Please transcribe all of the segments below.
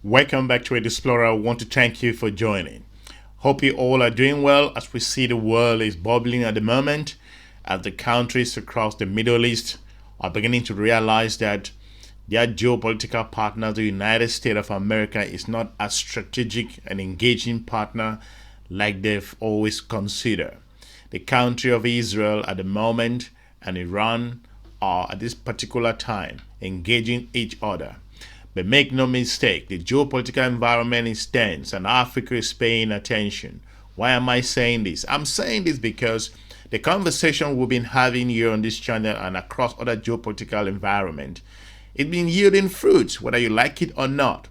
Welcome back to EDUSPLORER. I want to thank you for joining. Hope you all are doing well as we see the world is bubbling at the moment as the countries across the Middle East are beginning to realize that their geopolitical partner, the United States of America, is not as strategic and engaging partner like they've always considered. The country of Israel at the moment and Iran are at this particular time engaging each other. But make no mistake, the geopolitical environment is tense and Africa is paying attention. Why am I saying this? I'm saying this because the conversation we've been having here on this channel and across other geopolitical environment, it's been yielding fruits, whether you like it or not.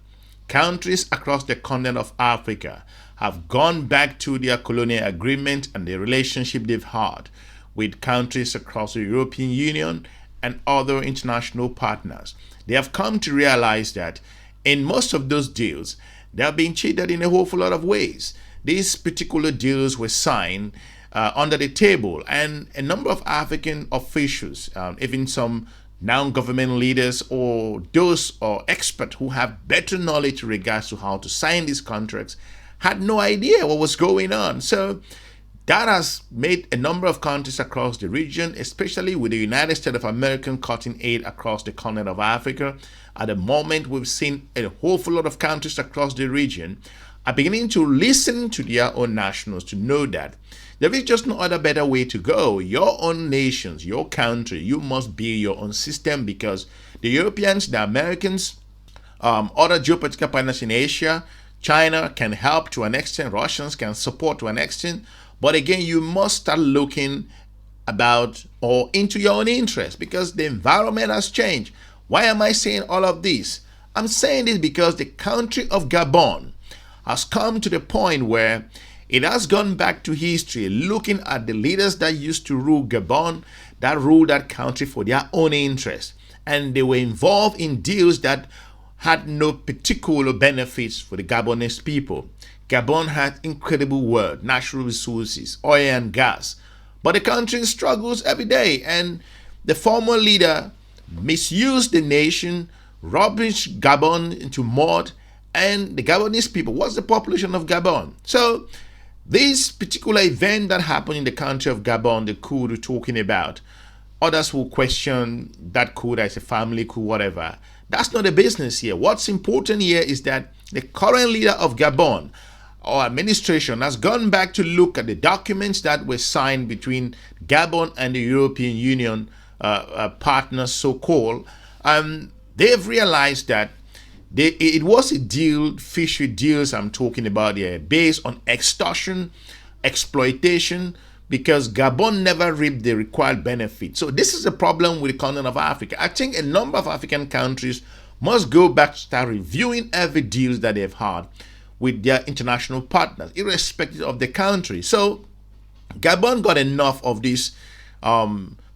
Countries across the continent of Africa have gone back to their colonial agreement and the relationship they've had with countries across the European Union and other international partners. They have come to realize that in most of those deals, they have been cheated in a whole lot of ways. These particular deals were signed under the table, and a number of African officials, even some non-government leaders or those or experts who have better knowledge in regards to how to sign these contracts, had no idea what was going on. So that has made a number of countries across the region, especially with the United States of America cutting aid across the continent of Africa. At the moment, we've seen a whole lot of countries across the region are beginning to listen to their own nationals to know that there is just no other better way to go. Your own nations, your country, you must build your own system, because the Europeans, the Americans, other geopolitical partners in Asia, China can help to an extent, Russians can support to an extent. But again, you must start looking about or into your own interest, because the environment has changed. Why am I saying all of this? I'm saying this because the country of Gabon has come to the point where it has gone back to history, looking at the leaders that used to rule Gabon, that ruled that country for their own interest. And they were involved in deals that had no particular benefits for the Gabonese people. Gabon had incredible wealth, natural resources, oil and gas. But the country struggles every day, and the former leader misused the nation, rubbished Gabon into mud, and the Gabonese people, what's the population of Gabon? So this particular event that happened in the country of Gabon, the coup we're talking about, others will question that coup as a family coup, whatever. That's not the business here. What's important here is that the current leader of Gabon, or administration, has gone back to look at the documents that were signed between Gabon and the European Union partners, so-called. They've realized that it was a deal, fishery deals I'm talking about here, based on extortion, exploitation, because Gabon never reaped the required benefit. So this is a problem with the continent of Africa. I think a number of African countries must go back to start reviewing every deal that they've had with their international partners, irrespective of the country. So Gabon got enough of this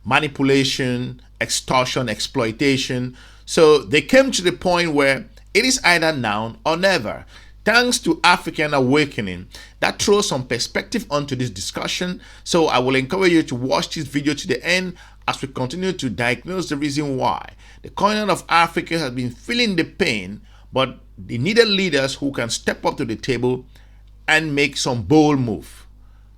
manipulation, extortion, exploitation. So they came to the point where it is either now or never. Thanks to African awakening, that throws some perspective onto this discussion. So I will encourage you to watch this video to the end as we continue to diagnose the reason why the continent of Africa has been feeling the pain, but they needed leaders who can step up to the table and make some bold move.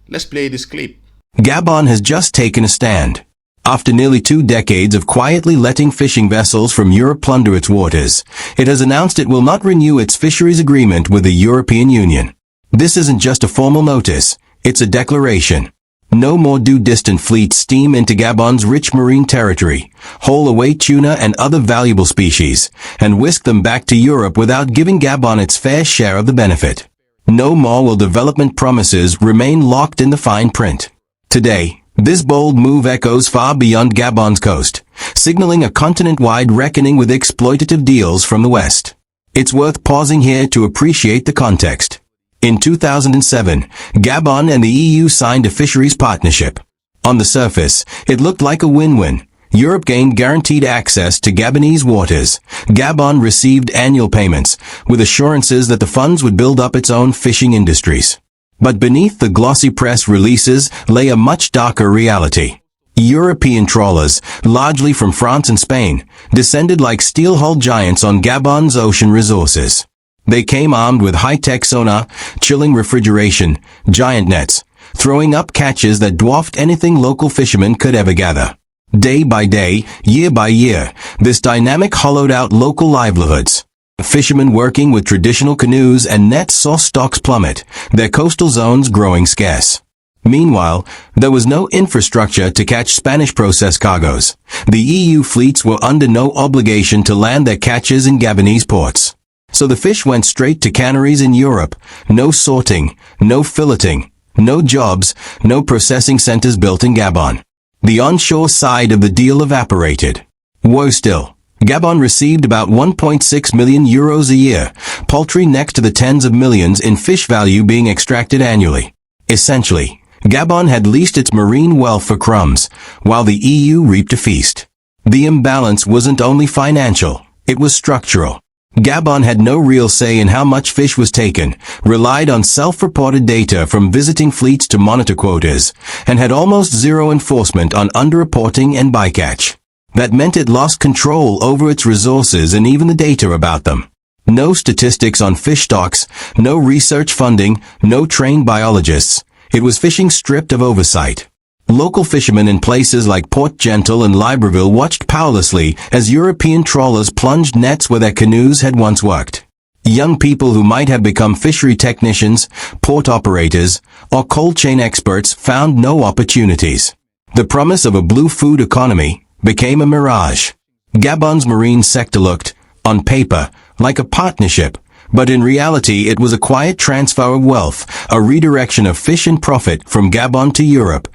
Let's play this clip. Gabon has just taken a stand. After nearly 2 decades of quietly letting fishing vessels from Europe plunder its waters, it has announced it will not renew its fisheries agreement with the European Union. This isn't just a formal notice, it's a declaration. No more do distant fleets steam into Gabon's rich marine territory, haul away tuna and other valuable species, and whisk them back to Europe without giving Gabon its fair share of the benefit. No more will development promises remain locked in the fine print. Today, this bold move echoes far beyond Gabon's coast, signaling a continent-wide reckoning with exploitative deals from the West. It's worth pausing here to appreciate the context. In 2007, Gabon and the EU signed a fisheries partnership. On the surface, it looked like a win-win. Europe gained guaranteed access to Gabonese waters. Gabon received annual payments, with assurances that the funds would build up its own fishing industries. But beneath the glossy press releases lay a much darker reality. European trawlers, largely from France and Spain, descended like steel-hulled giants on Gabon's ocean resources. They came armed with high-tech sonar, chilling refrigeration, giant nets, throwing up catches that dwarfed anything local fishermen could ever gather. Day by day, year by year, this dynamic hollowed out local livelihoods. Fishermen working with traditional canoes and nets saw stocks plummet, their coastal zones growing scarce. Meanwhile, there was no infrastructure to catch Spanish processed cargoes. The EU fleets were under no obligation to land their catches in Gabonese ports. So the fish went straight to canneries in Europe. No sorting, no filleting, no jobs, no processing centers built in Gabon. The onshore side of the deal evaporated. Woe still. Gabon received about 1.6 million euros a year, paltry next to the tens of millions in fish value being extracted annually. Essentially, Gabon had leased its marine wealth for crumbs, while the EU reaped a feast. The imbalance wasn't only financial, it was structural. Gabon had no real say in how much fish was taken, relied on self-reported data from visiting fleets to monitor quotas, and had almost zero enforcement on underreporting and bycatch. That meant it lost control over its resources and even the data about them. No statistics on fish stocks, no research funding, no trained biologists. It was fishing stripped of oversight. Local fishermen in places like Port Gentil and Libreville watched powerlessly as European trawlers plunged nets where their canoes had once worked. Young people who might have become fishery technicians, port operators, or cold chain experts found no opportunities. The promise of a blue food economy became a mirage. Gabon's marine sector looked, on paper, like a partnership, but in reality it was a quiet transfer of wealth, a redirection of fish and profit from Gabon to Europe.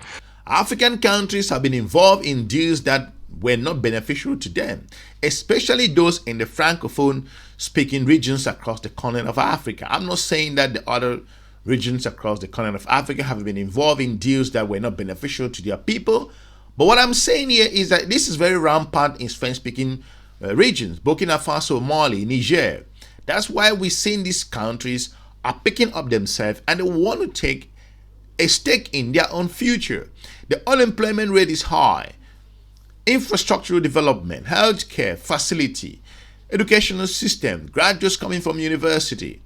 African countries have been involved in deals that were not beneficial to them, especially those in the Francophone-speaking regions across the continent of Africa. I'm not saying that the other regions across the continent of Africa have been involved in deals that were not beneficial to their people, but what I'm saying here is that this is very rampant in French-speaking regions, Burkina Faso, Mali, Niger. That's why we're seeing these countries are picking up themselves and they want to take a stake in their own future. The unemployment rate is high. Infrastructural development, healthcare facility, educational system, graduates coming from university.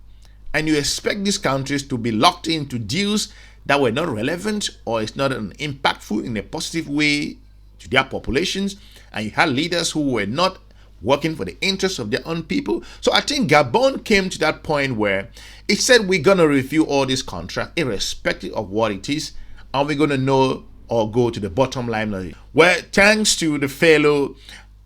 And you expect these countries to be locked into deals that were not relevant or is not impactful in a positive way to their populations. And you had leaders who were not working for the interests of their own people. So I think Gabon came to that point where it said we're going to review all these contracts irrespective of what it is, and we're going to know or go to the bottom line. Well, thanks to the fellow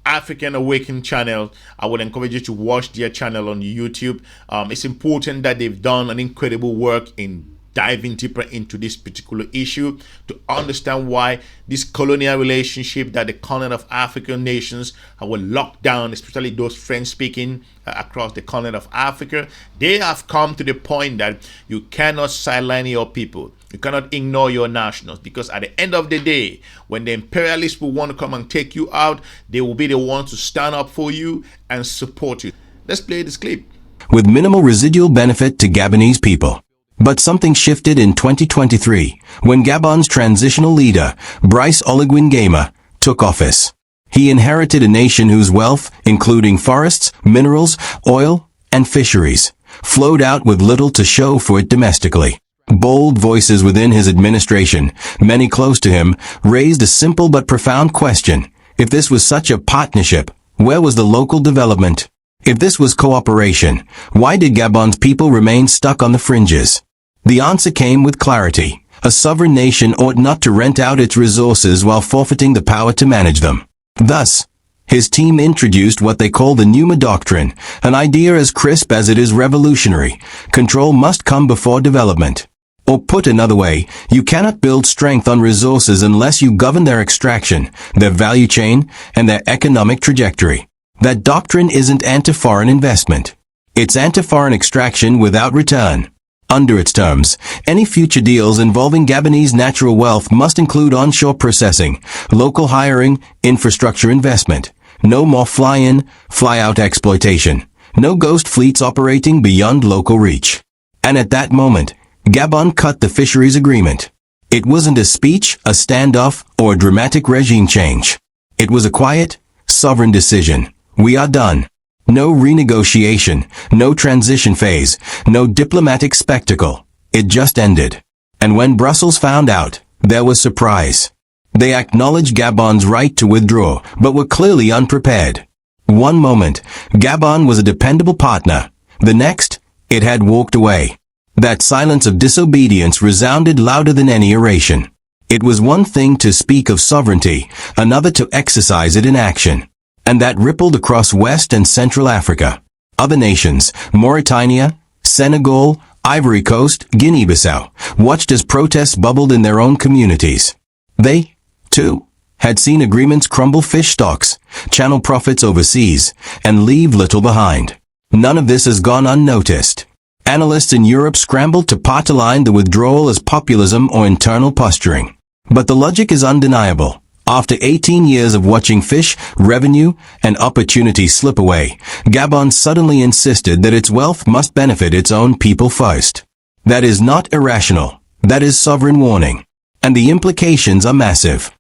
African Awakening channel, I would encourage you to watch their channel on YouTube. It's important that they've done an incredible work in diving deeper into this particular issue to understand why this colonial relationship that the continent of African nations were locked down, especially those French-speaking across the continent of Africa, they have come to the point that you cannot sideline your people. You cannot ignore your nationals, because at the end of the day, when the imperialists will want to come and take you out, they will be the ones to stand up for you and support you. Let's play this clip. With minimal residual benefit to Gabonese people. But something shifted in 2023 when Gabon's transitional leader, Brice Oligui Nguema, took office. He inherited a nation whose wealth, including forests, minerals, oil, and fisheries, flowed out with little to show for it domestically. Bold voices within his administration, many close to him, raised a simple but profound question. If this was such a partnership, where was the local development? If this was cooperation, why did Gabon's people remain stuck on the fringes? The answer came with clarity. A sovereign nation ought not to rent out its resources while forfeiting the power to manage them. Thus, his team introduced what they call the Numa Doctrine, an idea as crisp as it is revolutionary. Control must come before development. Or put another way, you cannot build strength on resources unless you govern their extraction, their value chain, and their economic trajectory. That doctrine isn't anti-foreign investment. It's anti-foreign extraction without return. Under its terms, any future deals involving Gabonese natural wealth must include onshore processing, local hiring, infrastructure investment. No more fly-in, fly-out exploitation. No ghost fleets operating beyond local reach. And at that moment, Gabon cut the fisheries agreement. It wasn't a speech, a standoff, or a dramatic regime change. It was a quiet, sovereign decision. We are done. No renegotiation, no transition phase, no diplomatic spectacle. It just ended. And when Brussels found out, there was surprise. They acknowledged Gabon's right to withdraw, but were clearly unprepared. One moment, Gabon was a dependable partner. The next, it had walked away. That silence of disobedience resounded louder than any oration. It was one thing to speak of sovereignty, another to exercise it in action. And that rippled across West and Central Africa. Other nations, Mauritania, Senegal, Ivory Coast, Guinea-Bissau, watched as protests bubbled in their own communities. They, too, had seen agreements crumble fish stocks, channel profits overseas, and leave little behind. None of this has gone unnoticed. Analysts in Europe scrambled to part-align the withdrawal as populism or internal posturing. But the logic is undeniable. After 18 years of watching fish, revenue, and opportunity slip away, Gabon suddenly insisted that its wealth must benefit its own people first. That is not irrational. That is sovereign warning. And the implications are massive.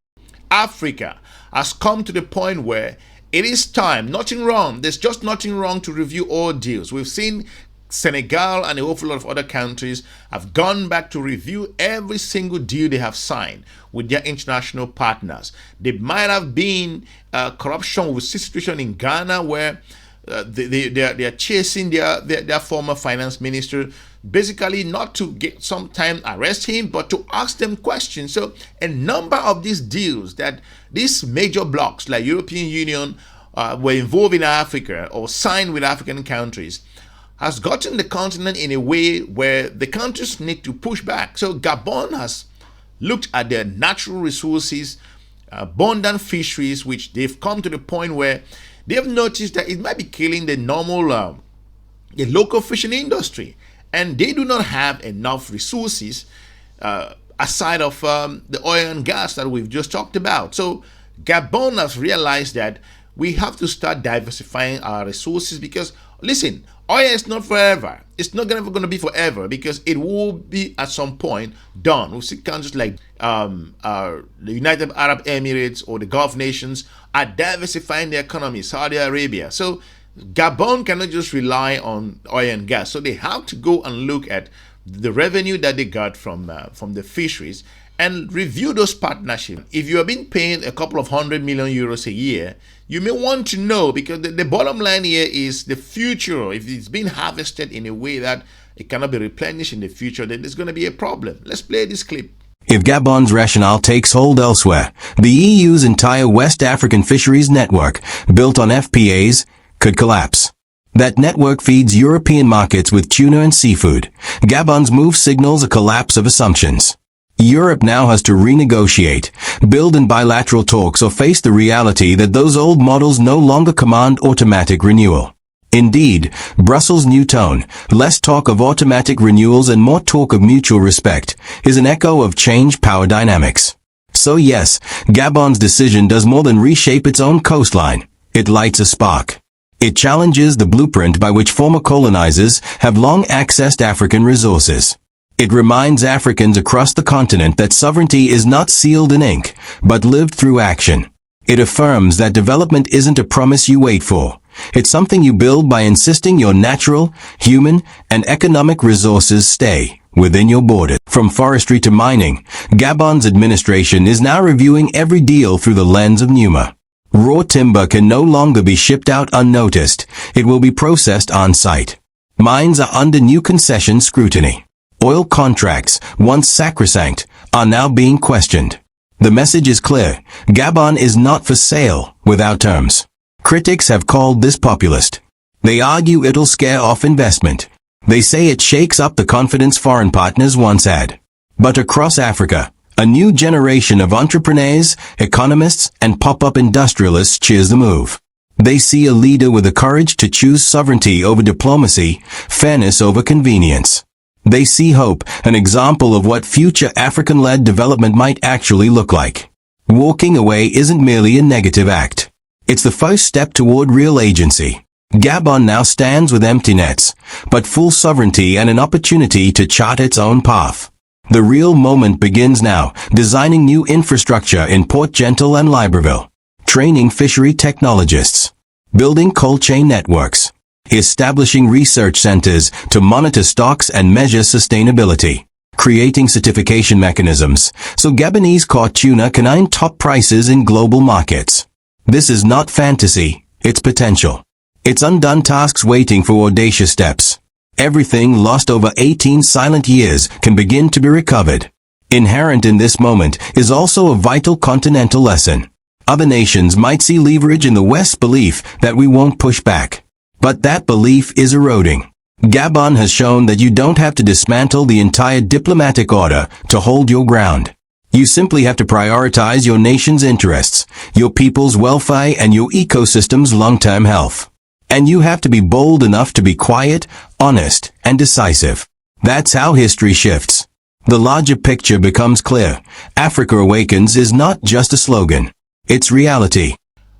Africa has come to the point where it is time, nothing wrong, there's just nothing wrong to review all deals. We've seen Senegal and a whole lot of other countries have gone back to review every single deal they have signed with their international partners. There might have been corruption with situation in Ghana where they are chasing their former finance minister, basically not to get sometime arrest him, but to ask them questions. So a number of these deals that these major blocs like European Union were involved in Africa or signed with African countries has gotten the continent in a way where the countries need to push back. So Gabon has looked at their natural resources, abundant fisheries, which they've come to the point where they've noticed that it might be killing the normal, the local fishing industry. And they do not have enough resources aside of the oil and gas that we've just talked about. So Gabon has realized that we have to start diversifying our resources because, listen, oil is not forever. It's not ever going to be forever because it will be at some point done. We see countries like the United Arab Emirates or the Gulf nations are diversifying their economy, Saudi Arabia. So Gabon cannot just rely on oil and gas. So they have to go and look at the revenue that they got from the fisheries and review those partnerships. If you have been paying a couple of €100 million a year, you may want to know, because the bottom line here is the future. If it's been harvested in a way that it cannot be replenished in the future, then there's going to be a problem. Let's play this clip. If Gabon's rationale takes hold elsewhere, the EU's entire West African fisheries network, built on FPAs, could collapse. That network feeds European markets with tuna and seafood. Gabon's move signals a collapse of assumptions. Europe now has to renegotiate, build in bilateral talks, or face the reality that those old models no longer command automatic renewal. Indeed, Brussels' new tone, less talk of automatic renewals and more talk of mutual respect, is an echo of changed power dynamics. So yes, Gabon's decision does more than reshape its own coastline. It lights a spark. It challenges the blueprint by which former colonizers have long accessed African resources. It reminds Africans across the continent that sovereignty is not sealed in ink, but lived through action. It affirms that development isn't a promise you wait for. It's something you build by insisting your natural, human, and economic resources stay within your borders. From forestry to mining, Gabon's administration is now reviewing every deal through the lens of Numa. Raw timber can no longer be shipped out unnoticed. It will be processed on-site. Mines are under new concession scrutiny. Oil contracts, once sacrosanct, are now being questioned. The message is clear. Gabon is not for sale without terms. Critics have called this populist. They argue it'll scare off investment. They say it shakes up the confidence foreign partners once had. But across Africa, a new generation of entrepreneurs, economists, and pop-up industrialists cheers the move. They see a leader with the courage to choose sovereignty over diplomacy, fairness over convenience. They see hope, an example of what future African-led development might actually look like. Walking away isn't merely a negative act. It's the first step toward real agency. Gabon now stands with empty nets, but full sovereignty and an opportunity to chart its own path. The real moment begins now, designing new infrastructure in Port Gentil and Libreville, training fishery technologists, building cold chain networks, establishing research centers to monitor stocks and measure sustainability, creating certification mechanisms so Gabonese caught tuna can earn top prices in global markets. This is not fantasy, it's potential. It's undone tasks waiting for audacious steps. Everything lost over 18 silent years can begin to be recovered. Inherent in this moment is also a vital continental lesson. Other nations might see leverage in the West's belief that we won't push back. But that belief is eroding. Gabon has shown that you don't have to dismantle the entire diplomatic order to hold your ground. You simply have to prioritize your nation's interests, your people's welfare and your ecosystem's long-term health. And you have to be bold enough to be quiet, honest, and decisive. That's how history shifts. The larger picture becomes clear. Africa Awakens is not just a slogan. It's reality.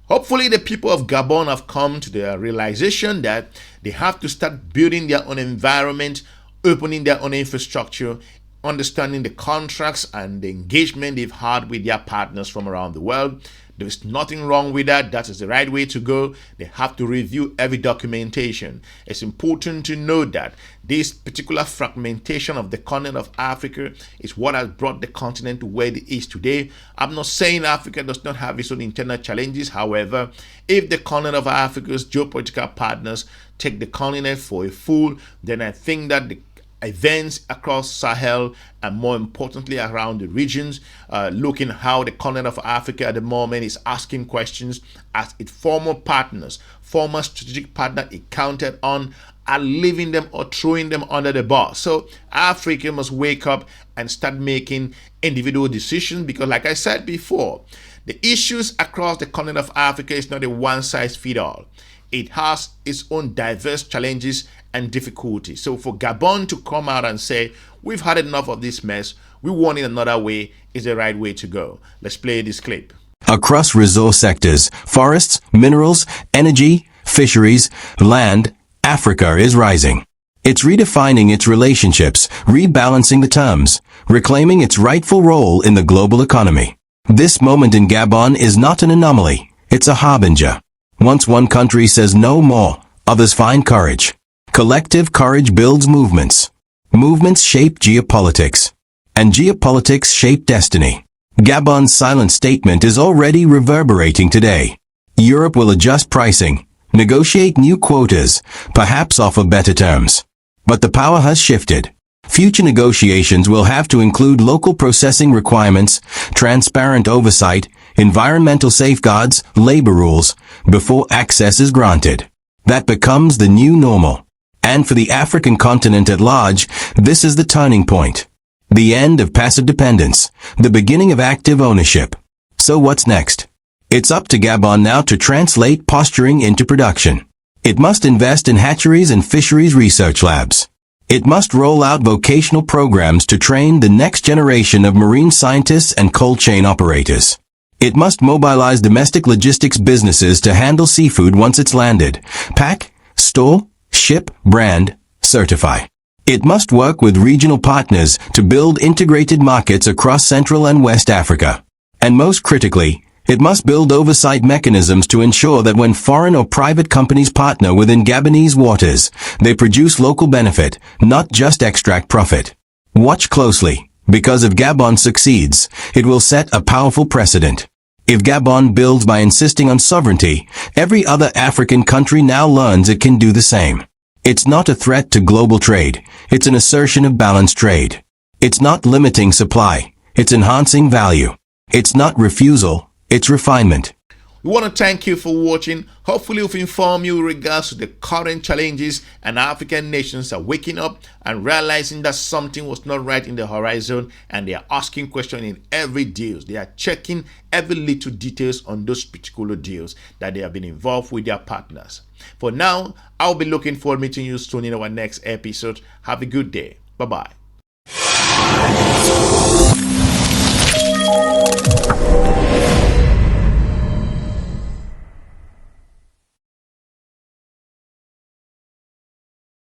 Hopefully the people of Gabon have come to the realization that they have to start building their own environment, opening their own infrastructure, understanding the contracts and the engagement they've had with their partners from around the world. There's nothing wrong with that. That is the right way to go. They have to review every documentation. It's important to know that this particular fragmentation of the continent of Africa is what has brought the continent to where it is today. I'm not saying Africa does not have its own internal challenges. However, if the continent of Africa's geopolitical partners take the continent for a fool, then I think that the events across Sahel and more importantly around the regions, looking how the continent of Africa at the moment is asking questions as its former partners, former strategic partner it counted on, are leaving them or throwing them under the bus. So Africa must wake up and start making individual decisions, because like I said before, the issues across the continent of Africa is not a one-size-fits-all. It has its own diverse challenges and difficulties. So for Gabon to come out and say, we've had enough of this mess, we want it another way, is the right way to go. Let's play this clip. Across resource sectors, forests, minerals, energy, fisheries, land, Africa is rising. It's redefining its relationships, rebalancing the terms, reclaiming its rightful role in the global economy. This moment in Gabon is not an anomaly, it's a harbinger. Once one country says no more, others find courage. Collective courage builds movements. Movements shape geopolitics. And geopolitics shape destiny. Gabon's silent statement is already reverberating today. Europe will adjust pricing, negotiate new quotas, perhaps offer better terms. But the power has shifted. Future negotiations will have to include local processing requirements, transparent oversight, environmental safeguards, labor rules, before access is granted. That becomes the new normal. And for the African continent at large, this is the turning point. The end of passive dependence, the beginning of active ownership. So what's next? It's up to Gabon now to translate posturing into production. It must invest in hatcheries and fisheries research labs. It must roll out vocational programs to train the next generation of marine scientists and cold chain operators. It must mobilize domestic logistics businesses to handle seafood once it's landed. Pack, store, ship, brand, certify. It must work with regional partners to build integrated markets across Central and West Africa. And most critically, it must build oversight mechanisms to ensure that when foreign or private companies partner within Gabonese waters, they produce local benefit, not just extract profit. Watch closely, because if Gabon succeeds, it will set a powerful precedent. If Gabon builds by insisting on sovereignty, every other African country now learns it can do the same. It's not a threat to global trade, it's an assertion of balanced trade. It's not limiting supply, it's enhancing value. It's not refusal, it's refinement. We want to thank you for watching. Hopefully we've informed you in regards to the current challenges, and African nations are waking up and realizing that something was not right in the horizon, and they are asking questions in every deal. They are checking every little details on those particular deals that they have been involved with their partners. For now, I'll be looking forward to meeting you soon in our next episode. Have a good day. Bye-bye.